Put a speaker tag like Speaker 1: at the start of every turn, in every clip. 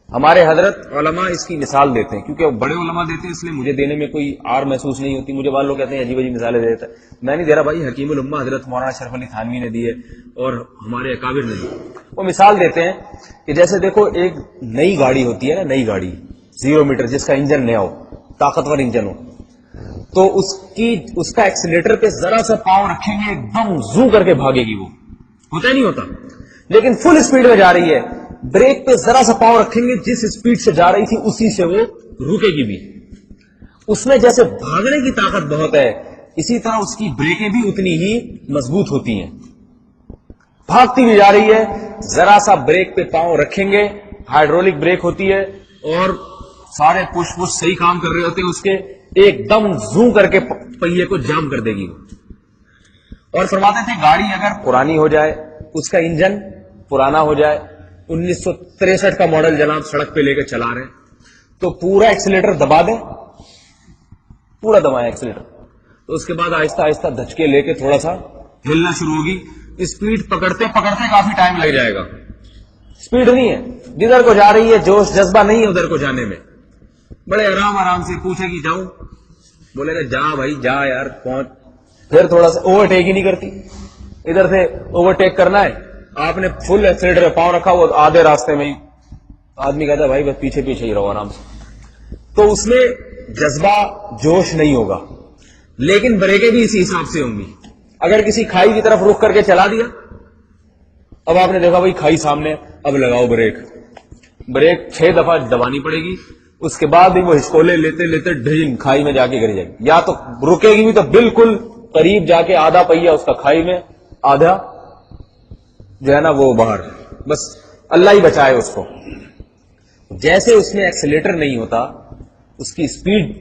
Speaker 1: ہمارے حضرت علماء اس کی مثال دیتے ہیں، کیونکہ بڑے علماء دیتے ہیں اس لیے مجھے دینے میں کوئی آر محسوس نہیں ہوتی. مجھے بعض لوگ کہتے ہیں عجیب عجیب مثالیں دے دیتا ہے، میں نہیں دے رہا بھائی، حکیم الامہ حضرت مولانا اشرف علی تھانوی نے دی ہے اور ہمارے اکابر نے دی. وہ مثال دیتے ہیں کہ جیسے دیکھو ایک نئی گاڑی ہوتی ہے نا، نئی گاڑی 0 میٹر جس کا انجن نیا ہو، طاقتور انجن ہو، تو اس کا ایکسیلیٹر پہ ذرا سا پاؤں رکھیں گے ایک دم زو کر کے بھاگے گی. وہ ہوتا ہی نہیں ہوتا. لیکن فل اسپیڈ میں جا رہی ہے، بریک پہ ذرا سا پاؤں رکھیں گے، جس اسپیڈ سے جا رہی تھی اسی سے وہ رکے گی بھی. اس میں جیسے بھاگنے کی طاقت بہت ہے، اسی طرح اس کی بریکیں بھی اتنی ہی مضبوط ہوتی ہیں. بھاگتی بھی جا رہی ہے، ذرا سا بریک پہ پاؤں رکھیں گے، ہائیڈرولک بریک ہوتی ہے اور سارے پش صحیح کام کر رہے ہوتے ہیں، اس کے ایک دم زو کر کے پہیے کو جام کر دے گی. اور فرماتے تھے گاڑی اگر پرانی ہو جائے، اس کا انجن پرانا ہو جائے، 1963 کا ماڈل جناب سڑک پہ لے کے چلا رہے، تو پورا ایکسیلیٹر دبا دیں، پورا دبائیں ایکسیلیٹر، تو اس کے بعد آہستہ آہستہ دھچکے لے کے تھوڑا سا ہلنا شروع ہوگی. اسپیڈ پکڑتے پکڑتے کافی ٹائم لگ جائے گا. اسپیڈ نہیں ہے، جدھر کو جا رہی ہے جوش جذبہ نہیں ہے ادھر کو جانے میں. بڑے آرام سے پوچھے گی جاؤں، بولے گا جا بھائی جا یار پہنچ. پھر تھوڑا سا اوورٹیک ہی نہیں کرتی. ادھر سے اوورٹیک کرنا ہے، آپ نے فل ایکسیلیٹر پہ پاؤں رکھا، وہ آدھے راستے میں ہی آدمی کہتا ہے بھائی بس پیچھے پیچھے ہی رہو آرام سے. تو اس میں جذبہ جوش نہیں ہوگا. لیکن بریکیں بھی اسی حساب سے ہوں گی. اگر کسی کھائی کی طرف رخ کر کے چلا دیا، اب آپ نے دیکھا بھائی کھائی سامنے، اب لگاؤ بریک 6 دفعہ دبانی پڑے گی. اس کے بعد بھی وہ ہچکولے لیتے لیتے ڈھین کھائی میں جا کے گر جائے گی. یا تو رکے گی بھی تو بالکل قریب جا کے آدھا پہیا اس کا کھائی میں، آدھا جو ہے نا وہ باہر. بس اللہ ہی بچائے اس کو. جیسے اس میں ایکسیلیٹر نہیں ہوتا، اس کی اسپیڈ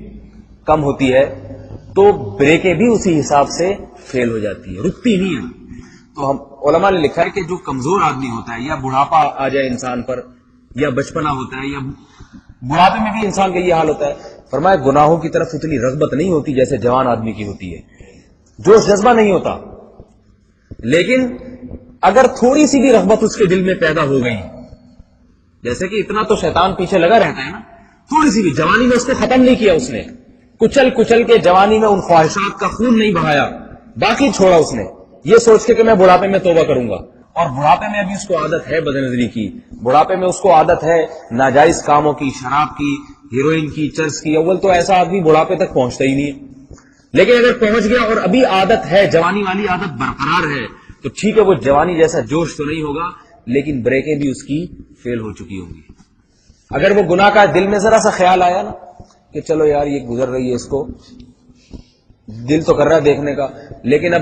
Speaker 1: کم ہوتی ہے، تو بریکیں بھی اسی حساب سے فیل ہو جاتی ہے، رکتی نہیں ہے. تو ہم علماء نے لکھا ہے کہ جو کمزور آدمی ہوتا ہے، یا بڑھاپا آ جائے انسان پر، یا بچپنا ہوتا ہے، یا بڑھاپے میں بھی انسان کا یہ حال ہوتا ہے، فرمایا گناہوں کی طرف اتنی رغبت نہیں ہوتی جیسے جوان آدمی کی ہوتی ہے، جوش جذبہ نہیں ہوتا. لیکن اگر تھوڑی سی بھی رغبت اس کے دل میں پیدا ہو گئی، جیسے کہ اتنا تو شیطان پیچھے لگا رہتا ہے نا، تھوڑی سی بھی جوانی میں اس نے ختم نہیں کیا، اس نے کچل کچل کے جوانی میں ان خواہشات کا خون نہیں بہایا، باقی چھوڑا اس نے یہ سوچ کے کہ میں بڑھاپے میں توبہ کروں گا. اور بڑھاپے میں ابھی اس کو عادت ہے بد نظری کی، بڑھاپے میں اس کو عادت ہے ناجائز کاموں کی، شراب کی، ہیروئن کی، چرس کی. اول تو ایسا آدمی بڑھاپے تک پہنچتا ہی نہیں ہے. لیکن اگر پہنچ گیا اور ابھی عادت ہے، جوانی والی عادت برقرار ہے، تو ٹھیک ہے، وہ جوانی جیسا جوش تو نہیں ہوگا، لیکن بریکیں بھی اس کی فیل ہو چکی ہوں گی. اگر وہ گناہ کا دل میں ذرا سا خیال آیا نا کہ چلو یار یہ گزر رہی ہے، اس کو دل تو کر رہا ہے دیکھنے کا، لیکن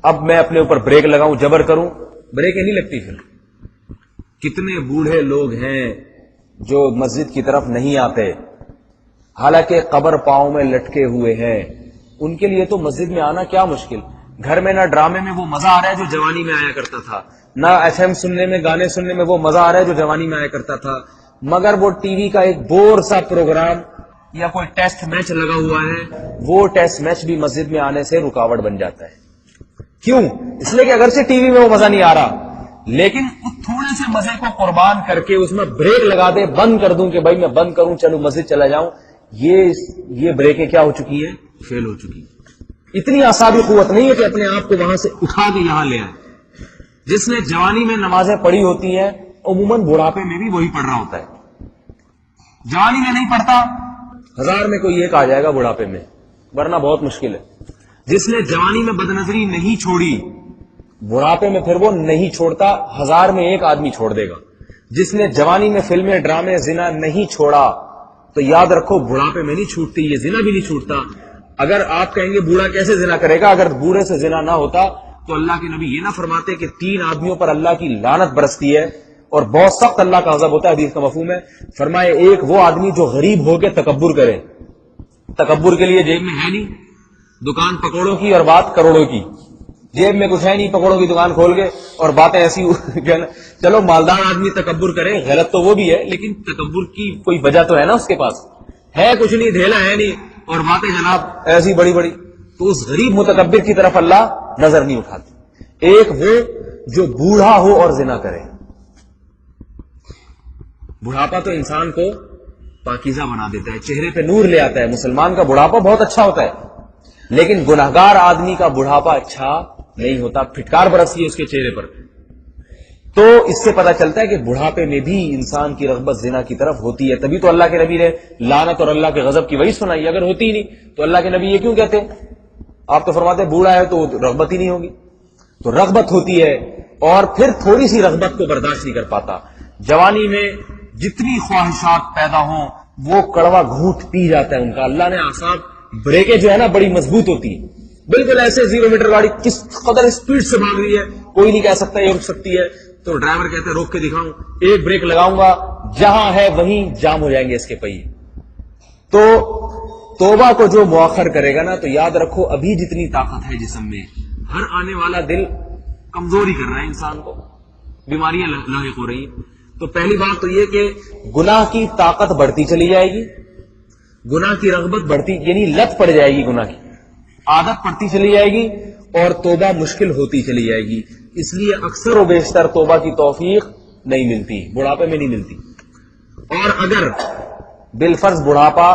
Speaker 1: اب میں اپنے اوپر بریک لگاؤں، جبر کروں، بریکیں نہیں لگتی. پھر کتنے بوڑھے لوگ ہیں جو مسجد کی طرف نہیں آتے، حالانکہ قبر پاؤں میں لٹکے ہوئے ہیں. ان کے لیے تو مسجد میں آنا کیا مشکل. گھر میں نہ ڈرامے میں وہ مزہ آ رہا ہے جو جوانی میں آیا کرتا تھا، نہ ایف ایم سننے میں، گانے سننے میں وہ مزہ آ رہا ہے جو جوانی میں آیا کرتا تھا، مگر وہ ٹی وی کا ایک بور سا پروگرام یا کوئی ٹیسٹ میچ لگا ہوا ہے، وہ ٹیسٹ میچ بھی مسجد میں آنے سے رکاوٹ بن جاتا ہے. کیوں؟ اس لیے کہ اگرچہ ٹی وی میں وہ مزہ نہیں آ رہا، لیکن تھوڑے سے مزے کو قربان کر کے اس میں بریک لگا دے، بند کر دوں کہ بھائی میں بند کروں، چلو مسجد چلا جاؤں، یہ بریکیں کیا ہو چکی ہیں؟ فیل ہو چکی. اتنی اعصابی قوت نہیں ہے کہ اپنے آپ کو وہاں سے اٹھا کے یہاں لے آئے. جس نے جوانی میں نمازیں پڑھی ہوتی ہیں، عموماً بڑھاپے میں بھی وہی پڑھ رہا ہوتا ہے. جوانی میں نہیں پڑھتا، 1000 میں کوئی ایک آ جائے گا بڑھاپے میں، ورنہ بہت مشکل ہے. جس نے جوانی میں بدنظری نہیں چھوڑی، بڑھاپے میں پھر وہ نہیں چھوڑتا، 1000 میں ایک آدمی چھوڑ دے گا. جس نے جوانی میں فلمیں، ڈرامے، زنا نہیں چھوڑا، تو یاد رکھو بڑھاپے میں نہیں چھوٹتی، یہ زنا بھی نہیں چھوٹتا. اگر آپ کہیں گے بوڑھا کیسے زنا کرے گا، اگر بوڑھے سے زنا نہ ہوتا تو اللہ کے نبی یہ نہ فرماتے کہ 3 آدمیوں پر اللہ کی لعنت برستی ہے اور بہت سخت اللہ کا غضب ہوتا ہے. حدیث کا مفہوم ہے، فرمائے ایک وہ آدمی جو غریب ہو کے تکبر کرے. تکبر کے لیے جیب میں ہے نہیں، دکان پکوڑوں کی اور بات کروڑوں کی، جیب میں کچھ ہے نہیں، پکوڑوں کی دکان کھول کے اور باتیں ایسی. چلو مالدار آدمی تکبر کرے، غلط تو وہ بھی ہے، لیکن تکبر کی کوئی وجہ تو ہے نا، اس کے پاس ہے کچھ نہیں، دھیلا ہے نہیں، اور باتیں جناب ایسی بڑی بڑی. تو اس غریب متکبر کی طرف اللہ نظر نہیں اٹھاتے. ایک وہ جو بوڑھا ہو اور زنا کرے. بڑھاپا تو انسان کو پاکیزہ بنا دیتا ہے، چہرے پہ نور لے آتا ہے. مسلمان کا بڑھاپا بہت اچھا ہوتا ہے، لیکن گناہگار آدمی کا بڑھاپا اچھا نہیں ہوتا، پھٹکار برستی ہے اس کے چہرے پر. تو اس سے پتا چلتا ہے کہ بڑھاپے میں بھی انسان کی رغبت زنا کی طرف ہوتی ہے. تبھی تو اللہ کے نبی نے لعنت اور اللہ کے غضب کی وہی سنائی. اگر ہوتی ہی نہیں تو اللہ کے نبی یہ کیوں کہتے ہیں؟ آپ تو فرماتے ہیں بوڑھا ہے تو رغبت ہی نہیں ہوگی. تو رغبت ہوتی ہے، اور پھر تھوڑی سی رغبت کو برداشت نہیں کر پاتا. جوانی میں جتنی خواہشات پیدا ہوں وہ کڑوا گھونٹ پی جاتا ہے ان کا. اللہ نے اعصاب، بریکیں جو ہے نا بڑی مضبوط ہوتی ہیں، بالکل ایسے 0 میٹر گاڑی کس قدر اسپیڈ سے بھاگ رہی ہے کوئی نہیں کہہ سکتا یہ رک سکتی ہے، تو ڈرائیور کہتے ہیں روک کے دکھاؤں، ایک بریک لگاؤں گا، جہاں ہے وہیں جام ہو جائیں گے اس کے پہیے. تو توبہ کو جو مؤخر کرے گا نا، تو یاد رکھو ابھی جتنی طاقت ہے جسم میں، ہر آنے والا دل کمزوری کر رہا ہے انسان کو، بیماریاں لاحق ہو رہی ہیں. تو پہلی بات تو یہ کہ گناہ کی طاقت بڑھتی چلی جائے گی، گناہ کی رغبت بڑھتی، یعنی لت پڑ جائے گی، گناہ کی عادت پڑتی چلی جائے گی، اور توبہ مشکل ہوتی چلی جائے گی. اس لیے اکثر و بیشتر توبہ کی توفیق نہیں ملتی، بڑھاپے میں نہیں ملتی. اور اگر بالفرض بڑھاپا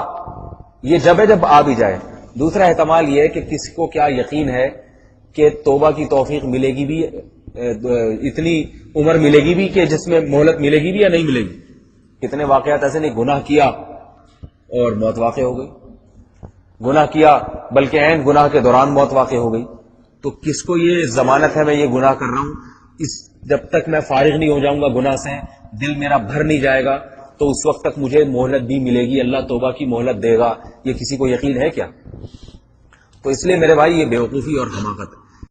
Speaker 1: یہ جب آ بھی جائے، دوسرا احتمال یہ ہے کہ کسی کو کیا یقین ہے کہ توبہ کی توفیق ملے گی بھی، اتنی عمر ملے گی بھی کہ جس میں مہلت ملے گی بھی یا نہیں ملے گی. کتنے واقعات ایسے نہیں، گناہ کیا اور موت واقع ہو گئی، گناہ کیا بلکہ عین گناہ کے دوران موت واقع ہو گئی. تو کس کو یہ ضمانت ہے میں یہ گناہ کر رہا ہوں، جب تک میں فارغ نہیں ہو جاؤں گا گناہ سے، دل میرا بھر نہیں جائے گا، تو اس وقت تک مجھے مہلت بھی ملے گی، اللہ توبہ کی مہلت دے گا، یہ کسی کو یقین ہے کیا؟ تو اس لیے میرے بھائی یہ بیوقوفی اور حماقت ہے.